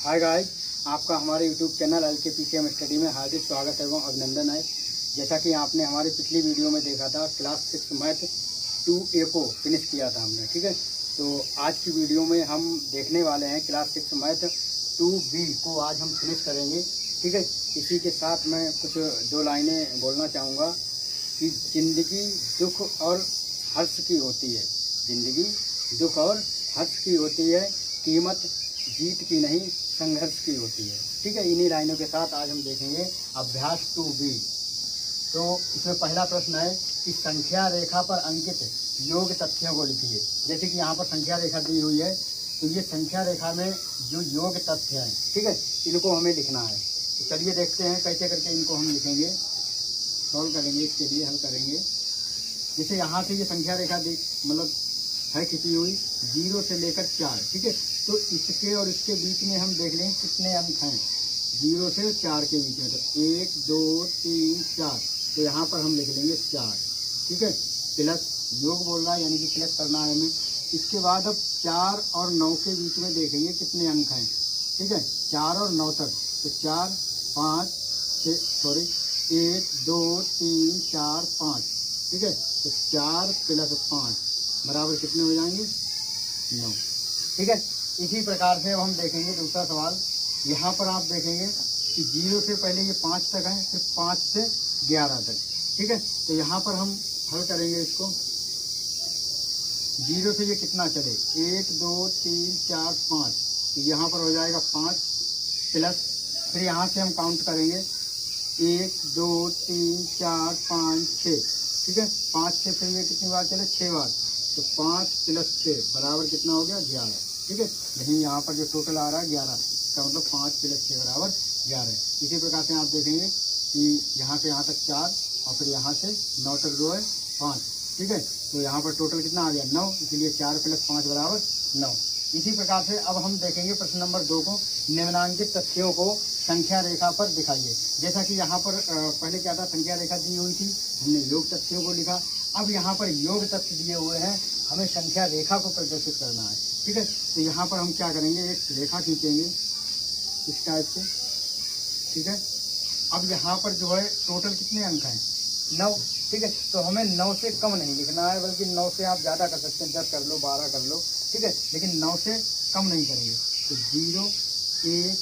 Hi guys, आपका हमारे YouTube channel LKPCM study में हार्दिक स्वागत एवं अभिनंदन है। जैसा कि आपने हमारी पिछली वीडियो में देखा था, क्लास 6 मैथ 2A को फिनिश किया था हमने, ठीक है। तो आज की वीडियो में हम देखने वाले हैं क्लास 6 मैथ 2B को आज हम फिनिश करेंगे, ठीक है। इसी के साथ मैं कुछ दो लाइनें बोलना चाहूँगा कि ज़िंदगी दुख और हर्ष की होती है। ज़िंदगी दुख और हर्ष की होती है, कीमत जीत की नहीं संघर्ष की होती है, ठीक है। इन्हीं लाइनों के साथ आज हम देखेंगे अभ्यास 2B। तो इसमें पहला प्रश्न है कि संख्या रेखा पर अंकित योग तथ्यों को लिखिए। जैसे कि यहाँ पर संख्या रेखा दी हुई है, तो ये संख्या रेखा में जो योग तथ्य हैं, ठीक है, इनको हमें लिखना है। तो चलिए देखते हैं कैसे करके इनको हम लिखेंगे, सॉल्व करेंगे, इसके लिए हल करेंगे। जैसे यहाँ से ये संख्या रेखा मतलब है खींची हुई 0 से लेकर 4, ठीक है। तो इसके और इसके बीच में हम देख लेंगे कितने अंक हैं 0 से 4 के बीच में। तो 1 2 3 4, तो यहाँ पर हम लिख लेंगे 4, ठीक है। प्लस योग बोल रहा है, यानी कि प्लस करना है हमें। इसके बाद अब 4 और 9 के बीच में देखेंगे कितने अंक हैं, ठीक है, 4 और 9 तक। तो 4 5 6 1 2 3 4 5, ठीक है। तो 4 + 5 बराबर कितने हो जाएंगे 9, ठीक है। इसी प्रकार से अब हम देखेंगे दूसरा सवाल। यहाँ पर आप देखेंगे कि 0 से पहले ये 5 तक है, फिर 5 से 11 तक, ठीक है। तो यहाँ पर हम हल करेंगे इसको। 0 से ये कितना चले 1 2 3 4 5, तो यहाँ पर हो जाएगा 5 प्लस, फिर यहाँ से हम काउंट करेंगे 1 2 3 4 5 6, ठीक है। 5 से फिर ये कितनी बार चले 6 बार, तो 5 + 6 बराबर कितना हो गया 11, ठीक है। यही यहाँ पर जो टोटल आ रहा है 11, इसका मतलब 5 + 6 बराबर 11। इसी प्रकार से आप देखेंगे कि यहाँ से यहाँ तक 4 और फिर यहाँ से 9 तक जो है 5, ठीक है। तो यहाँ पर टोटल कितना आ गया 9, इसलिए 4 + 5 बराबर 9। इसी प्रकार से अब हम देखेंगे प्रश्न नंबर 2 को। निम्नांकित तथ्यों को संख्या रेखा पर दिखाइए। जैसा कि यहाँ पर पहले क्या था, संख्या रेखा दी हुई थी, हमने योग तथ्यों को लिखा। अब यहाँ पर योग तथ्य दिए हुए हैं, हमें संख्या रेखा को प्रदर्शित करना है, ठीक है। तो यहाँ पर हम क्या करेंगे, एक रेखा खींचेंगे इस टाइप से, ठीक है। अब यहाँ पर जो है टोटल कितने अंक हैं 9, ठीक है। तो हमें 9 से कम नहीं लिखना है, बल्कि 9 से आप ज़्यादा कर सकते हैं, 10 कर लो 12 कर लो, ठीक है, लेकिन 9 से कम नहीं करेंगे। तो 0 1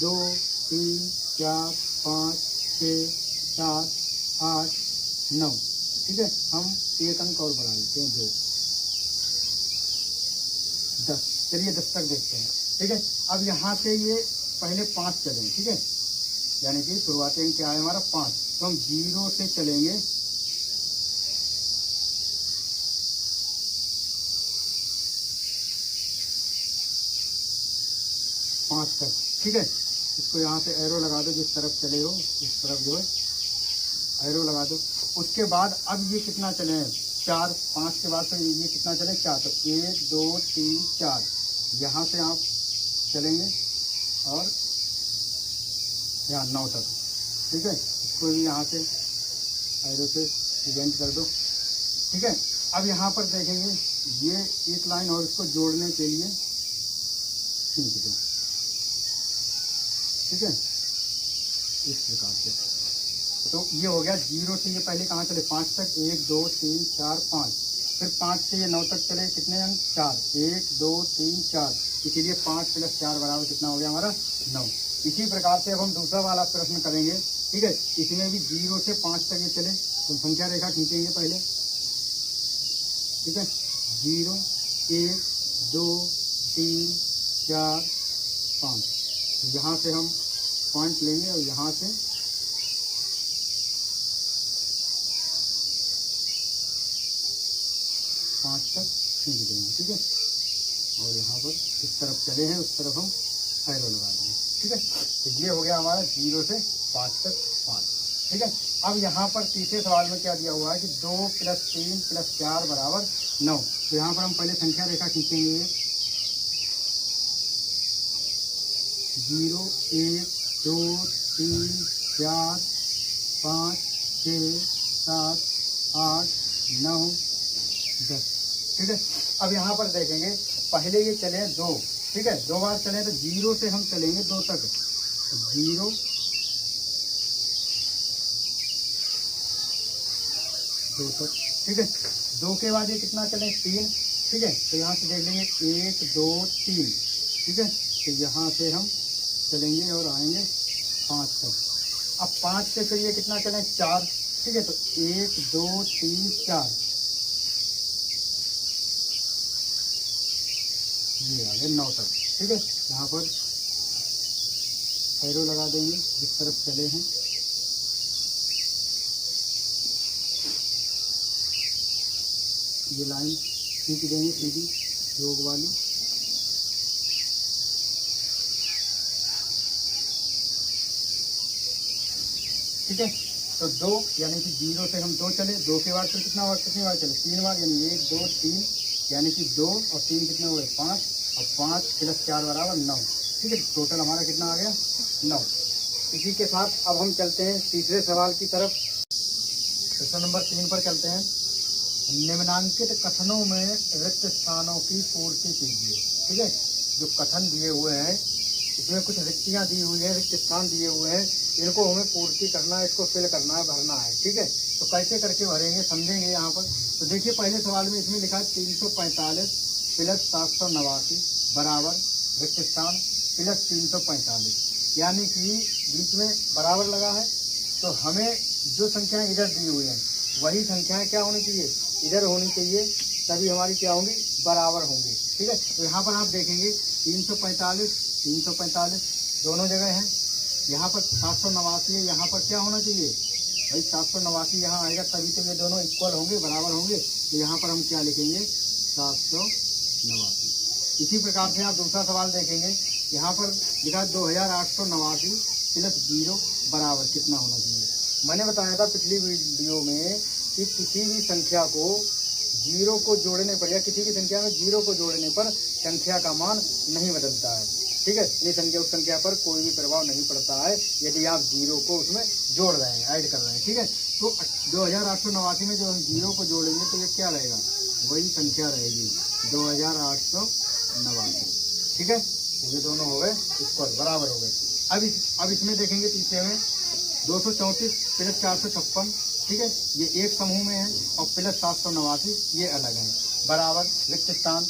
2 3 4 5 6 7 8 9, ठीक है। हम एक अंक और बढ़ा लेते हैं 2 10, चलिए 10 तक देखते हैं, ठीक है। अब यहाँ से ये पहले 5 चलें, ठीक है, यानी कि शुरुआती अंक क्या है हमारा 5। तो हम 0 से चलेंगे 5 तक, ठीक है। इसको यहाँ से एरो लगा दो, जिस तरफ चले हो उस तरफ जो है एरो लगा दो। उसके बाद अब ये कितना चले हैं 4, 5 के बाद तो ये कितना चले 4, तो 1 2 3 4 यहाँ से आप चलेंगे और यहाँ 9 तक, ठीक है। इसको भी यहाँ से एरो से प्रेजेंट कर दो, ठीक है। अब यहाँ पर देखेंगे ये एक लाइन और इसको जोड़ने के लिए खींच दो, ठीक है, इस प्रकार से। तो ये हो गया 0 से ये पहले कहाँ चले 5 तक, 1 2 3 4 5, फिर 5 से ये 9 तक चले कितने अंक 4, 1 2 3 4, इसीलिए 5 + 4 बराबर कितना हो गया हमारा 9। इसी प्रकार से अब हम दूसरा वाला प्रश्न करेंगे, ठीक है। इसमें भी 0 से 5 तक ये चले, तो संख्या रेखा खींचेंगे पहले, ठीक है। 0 1 2 3 4 5, तो यहाँ से हम पॉइंट लेंगे और यहाँ से 5 तक खींच देंगे, ठीक है। और यहाँ पर इस तरफ चले हैं उस तरफ हम एरो लगा देंगे, ठीक है। तो ये हो गया हमारा 0 से 5 तक 5, ठीक है। अब यहाँ पर तीसरे सवाल में क्या दिया हुआ है कि 2 + 3 + 4 बराबर 9। तो यहाँ पर हम पहले संख्या रेखा खींचेंगे 0 1 2 3 4 5 6 7 8 9 10, ठीक है। अब यहाँ पर देखेंगे पहले ये चले 2, ठीक है। 2 बार चले तो 0 से हम चलेंगे 2 तक, 0 2 तक, ठीक है। 2 के बाद ये कितना चले 3, ठीक है। तो यहाँ से देख लेंगे 1 2 3, ठीक है। तो यहाँ से हम चलेंगे और आएंगे 5 तक। अब 5 से फिर ये कितना चले 4, ठीक है। तो 1 2 3 4, ये आ गए 9 तक, ठीक है। यहाँ पर एरो लगा देंगे जिस तरफ चले हैं। ये लाइन खींच देंगे सीधी योग वाली, ठीक है। तो 2 यानी कि 0 से हम 2 चले, 2 के बाद फिर कितनी बार चले 3 बार, यानी 1 2 3, यानी कि 2 और 3 कितने हुए 5, और 5 + 4 बराबर 9, ठीक है। टोटल हमारा कितना आ गया 9। इसी के साथ अब हम चलते हैं तीसरे सवाल की तरफ। क्वेश्चन नंबर 3 पर चलते हैं। निम्नांकित कथनों में रिक्त स्थानों की पूर्ति कीजिए, ठीक है। जो कथन दिए हुए हैं इसमें कुछ रिक्तियां दी हुई है, रिक्त स्थान दिए हुए हैं, इनको हमें पूर्ति करना है, इसको फिल करना है, भरना है, ठीक है। तो कैसे करके भरेंगे समझेंगे यहाँ पर। तो देखिए पहले सवाल में इसमें लिखा है 345 + 789 बराबर रिक्त स्थान + 345, यानी कि बीच में बराबर लगा है। तो हमें जो संख्याएं इधर दी हुई हैं वही संख्याएं क्या होनी चाहिए, इधर होनी चाहिए, तभी हमारी क्या होंगी बराबर होंगी, ठीक है। तो यहाँ पर आप देखेंगे 345 दोनों जगह हैं। यहाँ पर 789 है, यहाँ पर क्या होना चाहिए भाई 789 यहाँ आएगा, तभी तो ये दोनों इक्वल होंगे, बराबर होंगे। तो यहाँ पर हम क्या लिखेंगे 789। इसी प्रकार से आप दूसरा सवाल देखेंगे, यहाँ पर लिखा 2889 + 0 बराबर कितना होना चाहिए। मैंने बताया था पिछली वीडियो में कि किसी भी संख्या को 0 को जोड़ने पर या किसी भी संख्या में 0 को जोड़ने पर संख्या का मान नहीं बदलता है, ठीक है। ये संख्या उस संख्या पर कोई भी प्रभाव नहीं पड़ता है यदि आप 0 को उसमें जोड़ रहे हैं, ऐड कर रहे हैं, ठीक है। तो 2889 में जो हम 0 को जोड़ेंगे तो ये क्या रहेगा, वही संख्या रहेगी 2889, ठीक है। ये दोनों हो गए इक्वल, बराबर हो गए। अब इसमें देखेंगे तीसरे में 234 + 456, ठीक है, ये एक समूह में है, और + 789 ये अलग है, बराबर रिक्त स्थान +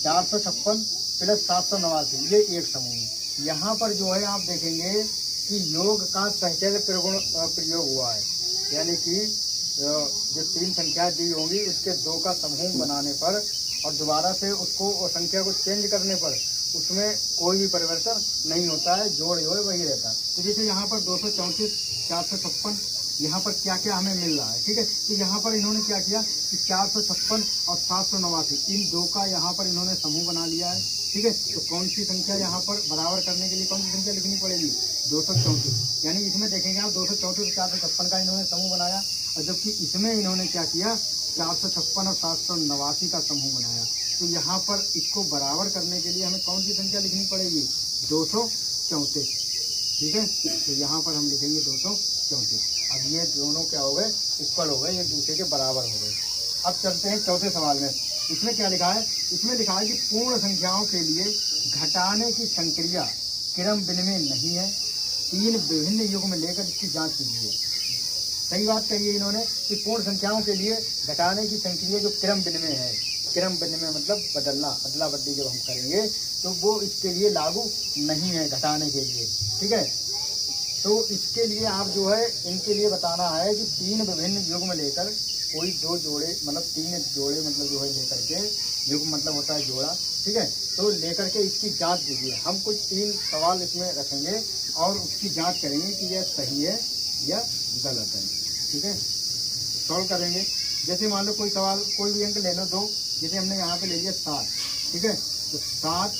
456 + 789 ये एक समूह है। यहाँ पर जो है आप देखेंगे कि योग का सहचर्य प्रयोग हुआ है, यानी कि जो 3 संख्याएं दी होंगी उसके 2 का समूह बनाने पर और दोबारा से उसको संख्या को चेंज करने पर उसमें कोई भी परिवर्तन नहीं होता है, जोड़ वही रहता है। तो जैसे यहाँ पर 234 456 यहाँ पर क्या क्या हमें मिल रहा है, ठीक है। तो यहाँ पर इन्होंने क्या किया कि 456 और 789 इन 2 का यहाँ पर इन्होंने समूह बना लिया है, ठीक है। तो कौन सी संख्या यहाँ पर बराबर करने के लिए कौन सी संख्या लिखनी पड़ेगी 234, यानी इसमें देखेंगे आप 234 और 456 का इन्होंने समूह बनाया, और जबकि इसमें इन्होंने क्या किया 456 और 789 का समूह बनाया। तो यहाँ पर इसको बराबर करने के लिए हमें कौन सी संख्या लिखनी पड़ेगी 234, ठीक है। तो यहाँ पर हम लिखेंगे 234। अब ये दोनों क्या हो गए इक्वल हो गए, एक दूसरे के बराबर हो गए। अब चलते हैं चौथे सवाल में। इसमें क्या लिखा है, इसमें लिखा है कि पूर्ण संख्याओं के लिए घटाने की संक्रिया क्रम विनिमय नहीं है, 3 विभिन्न युग में लेकर इसकी जांच कीजिए। सही बात कही है इन्होंने कि पूर्ण संख्याओं के लिए घटाने की संक्रिया जो क्रम विनिमय है, क्रम विनिमय मतलब बदलना, अदला बदली जब हम करेंगे तो वो इसके लिए लागू नहीं है घटाने के लिए, ठीक है। तो इसके लिए आप जो है इनके लिए बताना है कि 3 विभिन्न युग में लेकर कोई 2 जोड़े मतलब 3 जोड़े मतलब जो है लेकर के, युग मतलब होता है जोड़ा, ठीक है। तो लेकर के इसकी जांच कीजिए। हम कुछ 3 सवाल इसमें रखेंगे और उसकी जांच करेंगे कि यह सही है या गलत है, ठीक है। सॉल्व करेंगे। जैसे मान लो कोई सवाल कोई भी अंक ले लो 2, जैसे हमने यहाँ पे ले लिया 7, ठीक है। तो 7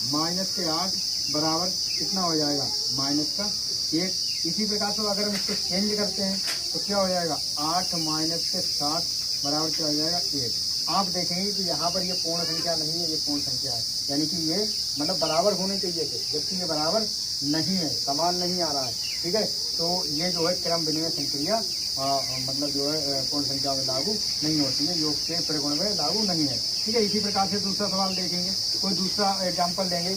- 8 बराबर कितना हो जाएगा -1। इसी प्रकार से अगर हम इसको चेंज करते हैं तो क्या हो जाएगा 8 - 7 बराबर क्या हो जाएगा 1। आप देखेंगे कि यहाँ पर ये पूर्ण संख्या नहीं है, ये पूर्ण संख्या है, यानी कि ये मतलब बराबर होने चाहिए थे, जबकि ये बराबर नहीं है, समान नहीं आ रहा है, ठीक है। तो ये जो है क्रम विनिमय संक्रिया मतलब जो है पूर्ण संख्या में लागू नहीं होती है, योग के परिगुण में लागू नहीं है। ठीक है, इसी प्रकार से दूसरा सवाल देखेंगे, कोई दूसरा एग्जाम्पल लेंगे।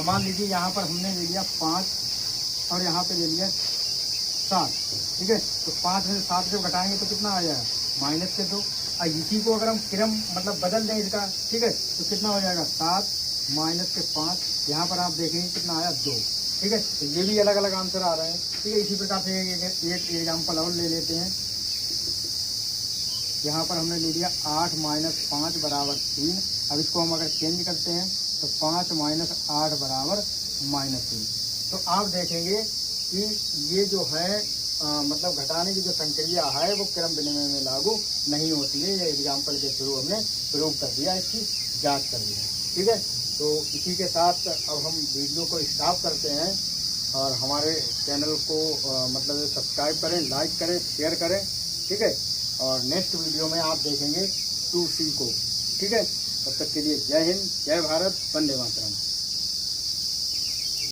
मान लीजिए यहाँ पर हमने ले लिया 5 और यहाँ पे ले लिया 7। ठीक है, तो 5 में से 7 जब घटाएंगे तो कितना आ जाएगा, माइनस के 2। और इसी को अगर हम क्रम मतलब बदल दें इसका, ठीक है, तो कितना हो जाएगा 7 माइनस के 5, यहाँ पर आप देखेंगे कितना आया 2। ठीक है, तो ये भी अलग अलग आंसर आ रहे हैं। ठीक है, इसी प्रकार से एक एग्जाम्पल और ले लेते हैं। यहाँ पर हमने ले लिया 8 माइनस 5 बराबर 3। अब इसको हम अगर चेंज करते हैं तो 5 माइनस 8 बराबर -3। तो आप देखेंगे कि ये जो है मतलब घटाने की जो संक्रिया है वो क्रम विनिमय में लागू नहीं होती है। ये एग्जाम्पल के थ्रू हमने प्रूव कर दिया, इसकी जांच कर दी है। ठीक है, तो इसी के साथ अब हम वीडियो को स्टॉप करते हैं और हमारे चैनल को मतलब सब्सक्राइब करें, लाइक करें, शेयर करें। ठीक है, और नेक्स्ट वीडियो में आप देखेंगे 2C को। ठीक है, तब तक के लिए जय हिंद, जय भारत, वंदे मातरम।